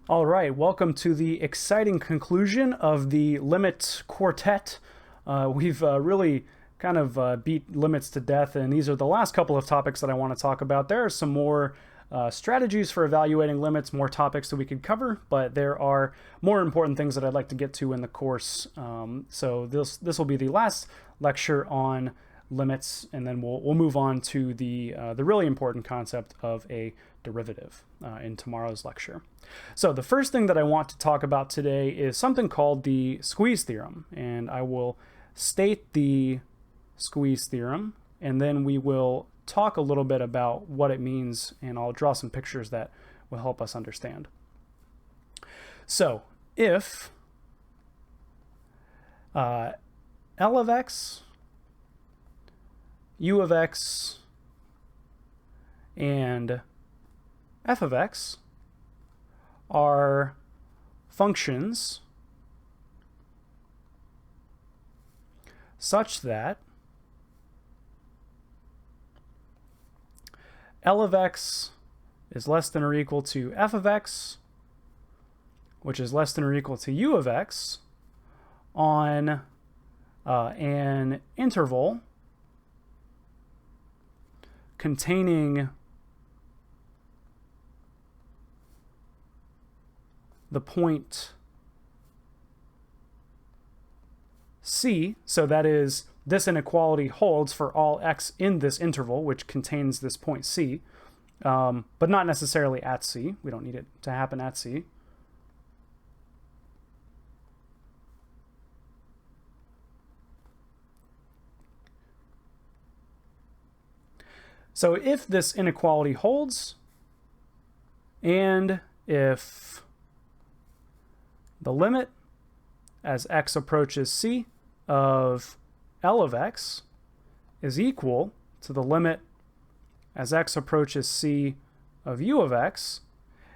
All right, welcome to the exciting conclusion of the limit quartet. We've really kind of beat limits to death, and these are the last couple of topics that I want to talk about. There are some more strategies for evaluating limits, more topics that we could cover, but there are more important things that I'd like to get to in the course. So this will be the last lecture on limits, and then we'll move on to the really important concept of a derivative in tomorrow's lecture. So the first thing that I want to talk about today is something called the Squeeze Theorem, and I will state the Squeeze Theorem, and then we will talk a little bit about what it means, and I'll draw some pictures that will help us understand. So if L of x, U of x, and f of x are functions such that L of x is less than or equal to f of x, which is less than or equal to u of x, on an interval containing the point C, so that is, this inequality holds for all x in this interval, which contains this point C, but not necessarily at C. We don't need it to happen at C. So if this inequality holds, and if the limit as x approaches C of L of x is equal to the limit as x approaches C of u of x,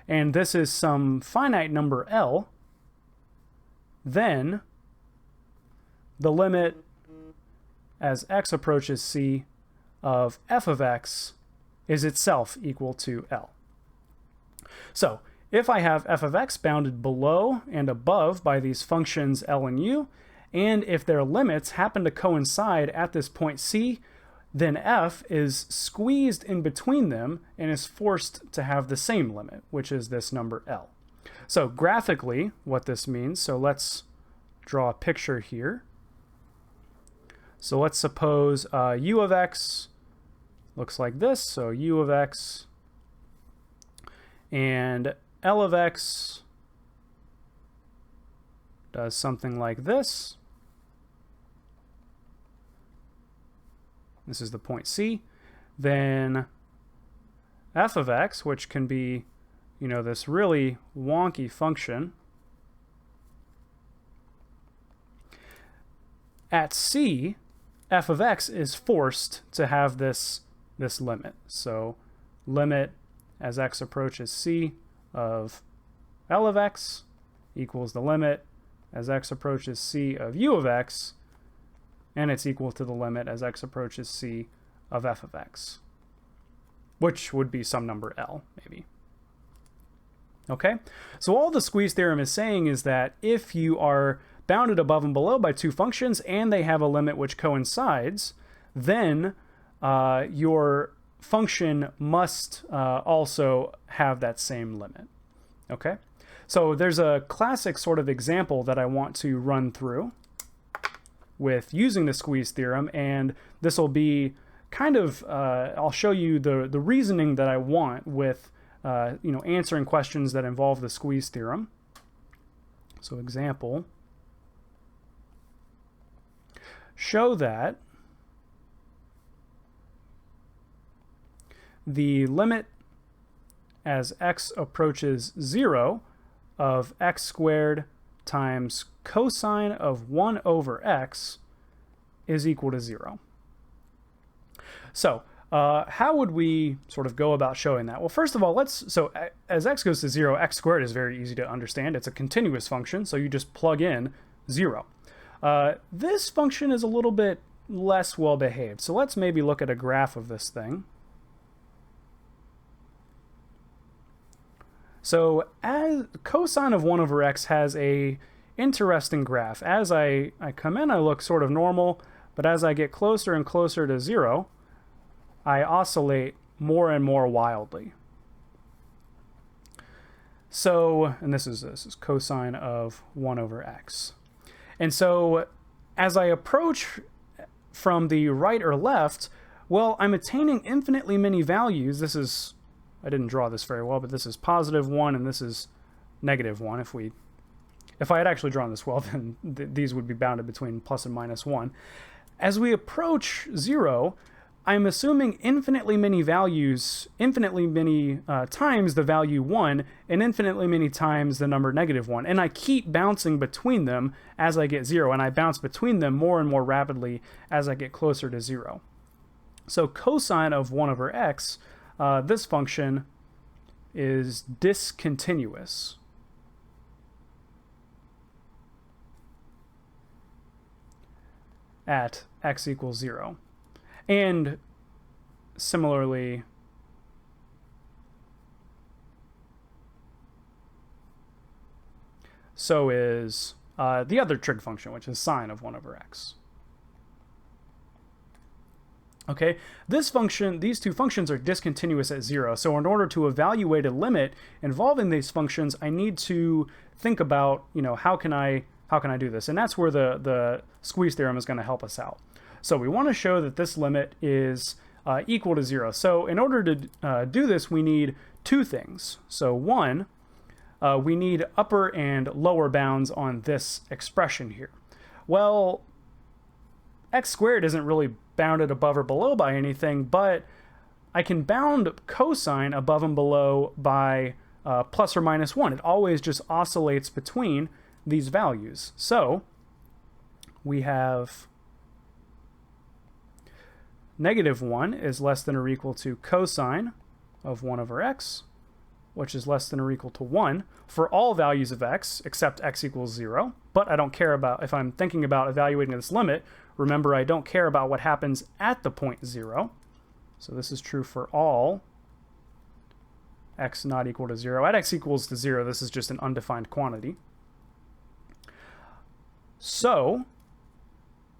and this is some finite number L, then the limit as x approaches C of f of x is itself equal to L. So if I have f of x bounded below and above by these functions L and u, and if their limits happen to coincide at this point C, then f is squeezed in between them and is forced to have the same limit, which is this number L. So graphically, what this means, so let's draw a picture here. So let's suppose u of x looks like this, so u of x, and L of x does something like this. This is the point C. Then f of x, which can be, this really wonky function, at C, f of x is forced to have this limit. So limit as x approaches C of L of x equals the limit as x approaches C of u of x, and it's equal to the limit as x approaches C of f of x, which would be some number L, maybe. Okay, so all the Squeeze theorem is saying is that if you are bounded above and below by two functions and they have a limit which coincides, then your function must also have that same limit. Okay, so there's a classic sort of example that I want to run through with using the Squeeze theorem, and this will be kind of I'll show you the reasoning that I want with answering questions that involve the Squeeze theorem. So example, show that the limit as x approaches 0 of x squared times cosine of 1 over x is equal to 0. So how would we sort of go about showing that? Well, first of all, so as x goes to 0, x squared is very easy to understand. It's a continuous function, so you just plug in 0. This function is a little bit less well behaved, so let's maybe look at a graph of this thing. So as cosine of 1 over x has a interesting graph. As I come in, I look sort of normal, but as I get closer and closer to 0, I oscillate more and more wildly. So, and this is cosine of 1 over x. And so as I approach from the right or left, well, I'm attaining infinitely many values. This is, I didn't draw this very well, but this is positive 1 and this is negative 1. If I had actually drawn this well, then these would be bounded between plus and minus 1. As we approach 0, I'm assuming infinitely many values, infinitely many times the value 1, and infinitely many times the number negative 1. And I keep bouncing between them as I get 0, and I bounce between them more and more rapidly as I get closer to 0. So cosine of 1 over x, this function is discontinuous. At x equals 0. And similarly, so is the other trig function, which is sine of 1 over x. Okay, this function, these two functions are discontinuous at 0. So in order to evaluate a limit involving these functions, I need to think about, how can I do this? And that's where the squeeze theorem is going to help us out. So we want to show that this limit is equal to 0. So in order to do this, we need two things. So one, we need upper and lower bounds on this expression here. Well, x squared isn't really bounded above or below by anything, but I can bound cosine above and below by plus or minus 1. It always just oscillates between these values. So we have negative 1 is less than or equal to cosine of 1 over x, which is less than or equal to 1 for all values of x except x equals 0. But I don't care about, if I'm thinking about evaluating this limit, remember I don't care about what happens at the point 0. So this is true for all x not equal to 0. At x equals to 0, this is just an undefined quantity. So,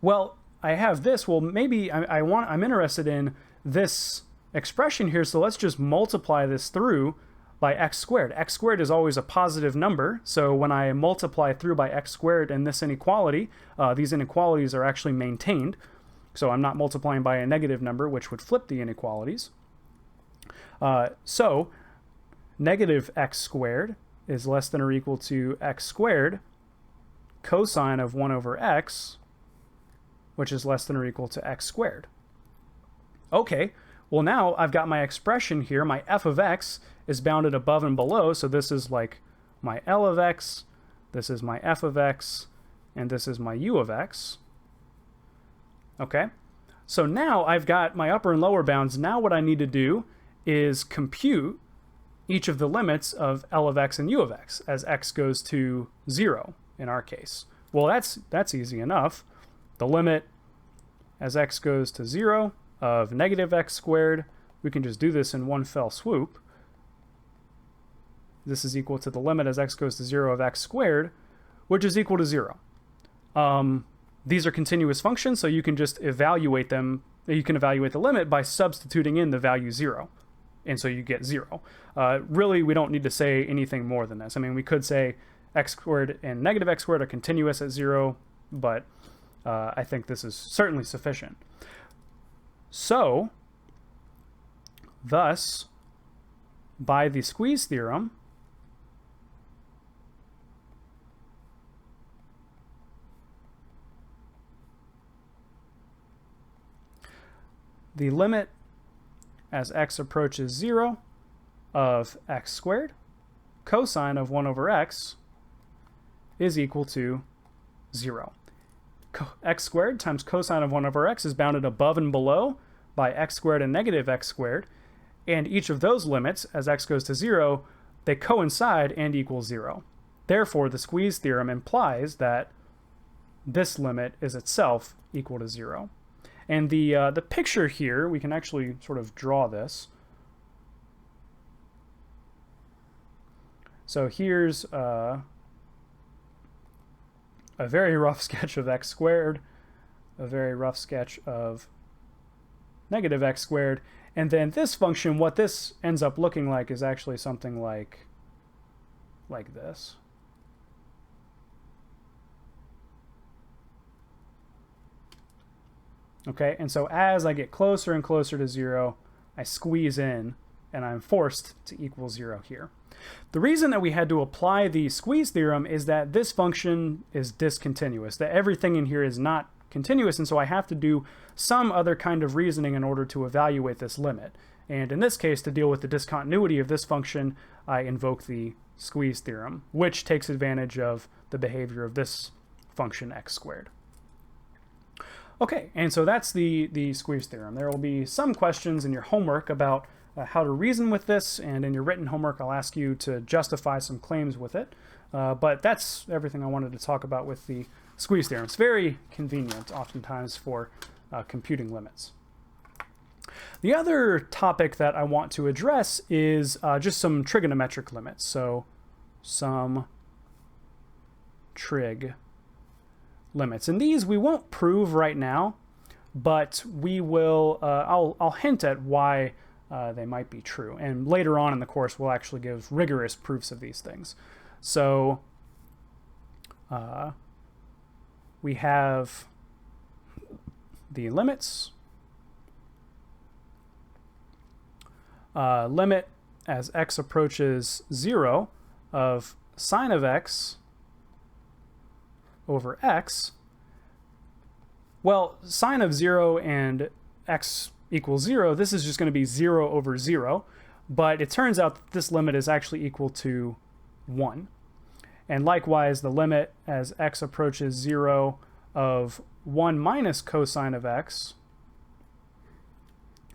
well, I have this. Well, maybe I'm interested in this expression here, so let's just multiply this through by x squared. X squared is always a positive number, so when I multiply through by x squared in this inequality, these inequalities are actually maintained. So I'm not multiplying by a negative number, which would flip the inequalities. So negative x squared is less than or equal to x squared cosine of 1 over x, which is less than or equal to x squared. Okay, well now I've got my expression here. My f of x is bounded above and below, so this is like my L of x, this is my f of x, and this is my u of x. Okay, so now I've got my upper and lower bounds. Now what I need to do is compute each of the limits of L of x and u of x as x goes to 0 in our case. Well, that's easy enough. The limit as x goes to 0 of negative x squared, we can just do this in one fell swoop. This is equal to the limit as x goes to 0 of x squared, which is equal to 0. These are continuous functions, so you can just evaluate them. You can evaluate the limit by substituting in the value 0. And so you get 0. Really, we don't need to say anything more than this. I mean, we could say x squared and negative x squared are continuous at 0, but I think this is certainly sufficient. So, thus, by the squeeze theorem, the limit as x approaches 0 of x squared cosine of 1 over x is equal to 0. X squared times cosine of 1 over x is bounded above and below by x squared and negative x squared, and each of those limits, as x goes to 0, they coincide and equal 0. Therefore, the squeeze theorem implies that this limit is itself equal to 0. And the picture here, we can actually sort of draw this. So here's a very rough sketch of x squared, a very rough sketch of negative x squared, and then this function, what this ends up looking like is actually something like this. Okay, and so as I get closer and closer to 0, I squeeze in, and I'm forced to equal 0 here. The reason that we had to apply the squeeze theorem is that this function is discontinuous, that everything in here is not continuous, and so I have to do some other kind of reasoning in order to evaluate this limit. And in this case, to deal with the discontinuity of this function, I invoke the squeeze theorem, which takes advantage of the behavior of this function x squared. Okay, and so that's the squeeze theorem. There will be some questions in your homework about how to reason with this, and in your written homework I'll ask you to justify some claims with it. But that's everything I wanted to talk about with the squeeze theorem. It's very convenient oftentimes for computing limits. The other topic that I want to address is just some trigonometric limits. So some trig limits. And these we won't prove right now, but we will, I'll hint at why they might be true. And later on in the course, we'll actually give rigorous proofs of these things. So we have the limits. Limit as x approaches 0 of sine of x over x. Well, sine of 0 and x equals 0, this is just going to be 0 over 0, but it turns out that this limit is actually equal to 1. And likewise, the limit as x approaches 0 of 1 minus cosine of x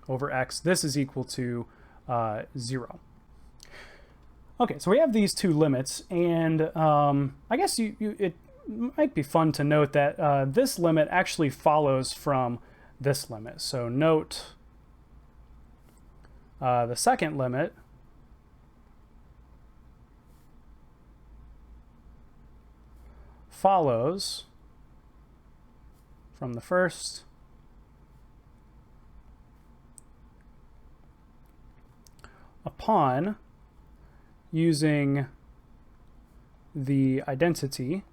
over x, this is equal to 0. Okay, so we have these two limits, and I guess it might be fun to note that this limit actually follows from this limit. So note the second limit follows from the first upon using the identity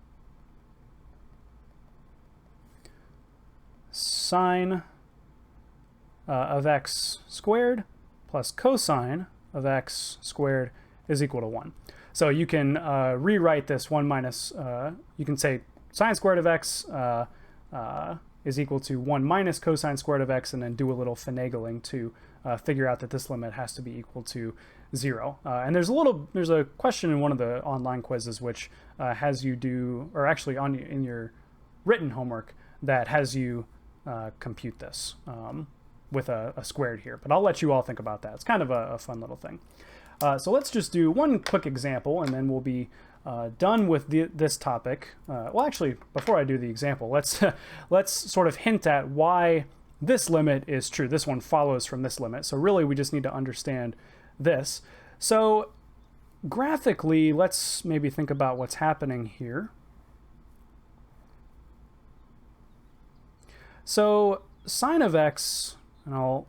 sine of x squared plus cosine of x squared is equal to 1. So you can rewrite this 1 minus, you can say sine squared of x is equal to 1 minus cosine squared of x, and then do a little finagling to figure out that this limit has to be equal to 0. And there's a question in one of the online quizzes which has you do, or actually in your written homework, that has you compute this with a squared here. But I'll let you all think about that. It's kind of a fun little thing. So let's just do one quick example, and then we'll be done with this topic. Well, actually, before I do the example, let's sort of hint at why this limit is true. This one follows from this limit. So really, we just need to understand this. So graphically, let's maybe think about what's happening here. So sine of x, and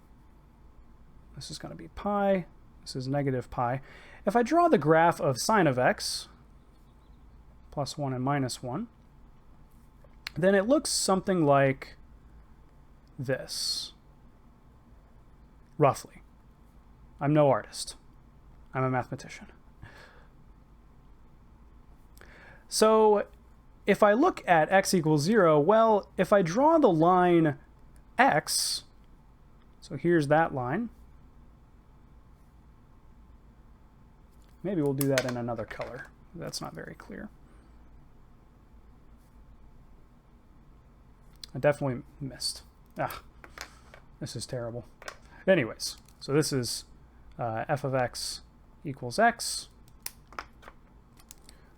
this is going to be pi, this is negative pi. If I draw the graph of sine of x, plus 1 and minus 1, then it looks something like this, roughly. I'm no artist. I'm a mathematician. So if I look at x equals 0, well, if I draw the line x, so here's that line. Maybe we'll do that in another color. That's not very clear. I definitely missed. This is terrible. Anyways, so this is f of x equals x.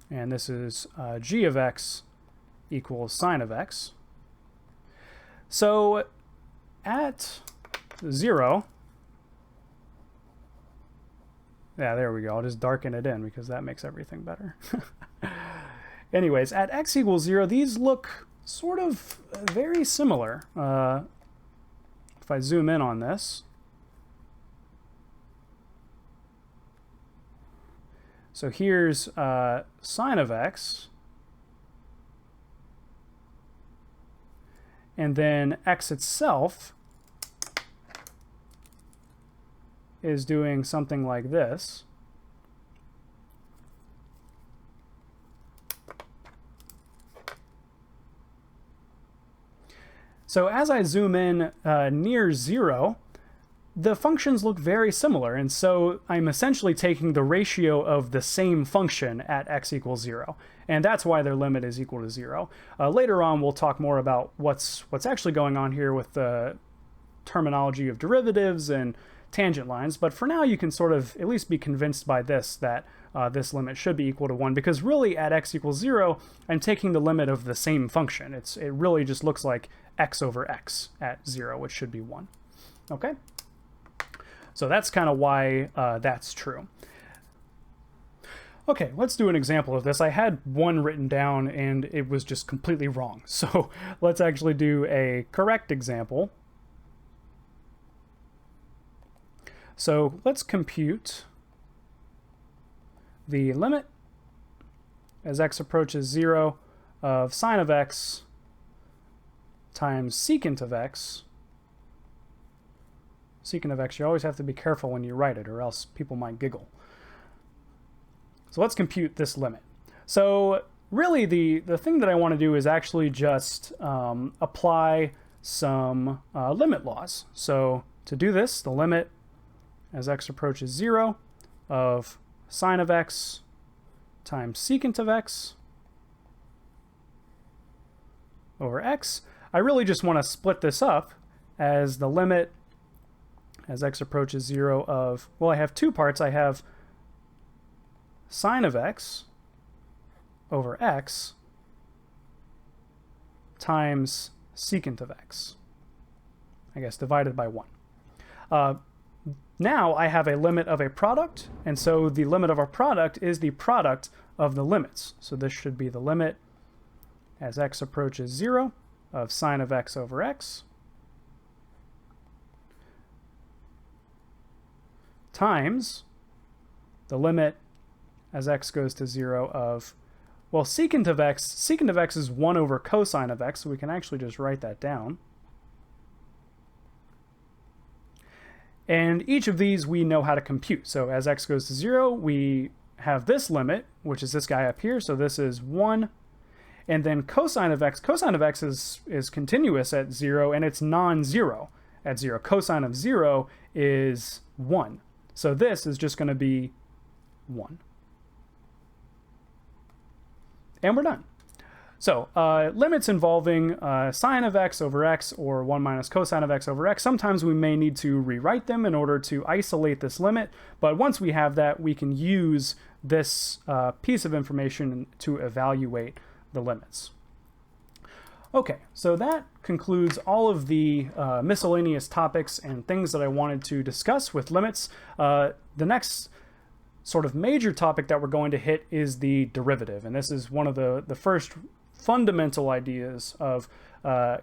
And this is g of x equals sine of x. So at 0, Yeah, there we go. I'll just darken it in because that makes everything better. Anyways, at x equals 0, these look sort of very similar. If I zoom in on this, so here's sine of x, and then x itself is doing something like this. So as I zoom in near 0, the functions look very similar, and so I'm essentially taking the ratio of the same function at x equals 0, and that's why their limit is equal to 0. Later on, we'll talk more about what's actually going on here with the terminology of derivatives and tangent lines, but for now you can sort of at least be convinced by this that this limit should be equal to 1, because really at x equals 0, I'm taking the limit of the same function. It really just looks like x over x at 0, which should be 1. Okay? So that's kind of why that's true. Okay, let's do an example of this. I had one written down and it was just completely wrong. So let's actually do a correct example. So let's compute the limit as x approaches 0 of sine of x times secant of x. Secant of x, you always have to be careful when you write it or else people might giggle. So let's compute this limit. So really the thing that I want to do is actually just apply some limit laws. So to do this, the limit as x approaches 0 of sine of x times secant of x over x. I really just want to split this up as the limit as x approaches 0 of, well, I have two parts. I have sine of x over x times secant of x, I guess divided by 1. Now I have a limit of a product, and so the limit of our product is the product of the limits. So this should be the limit as x approaches 0 of sine of x over x times the limit as x goes to 0 of, well, secant of x is 1 over cosine of x, so we can actually just write that down. And each of these we know how to compute. So as x goes to 0, we have this limit, which is this guy up here, so this is 1. And then cosine of x is continuous at 0, and it's non-zero at 0. Cosine of 0 is 1. So this is just going to be 1. And we're done. So limits involving sine of x over x or 1 minus cosine of x over x, sometimes we may need to rewrite them in order to isolate this limit, but once we have that, we can use this piece of information to evaluate the limits. Okay, so that concludes all of the miscellaneous topics and things that I wanted to discuss with limits. The next sort of major topic that we're going to hit is the derivative, and this is one of the first fundamental ideas of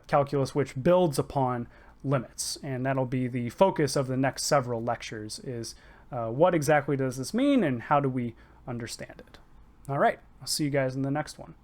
calculus which builds upon limits, and that'll be the focus of the next several lectures, is what exactly does this mean and how do we understand it. All right, I'll see you guys in the next one.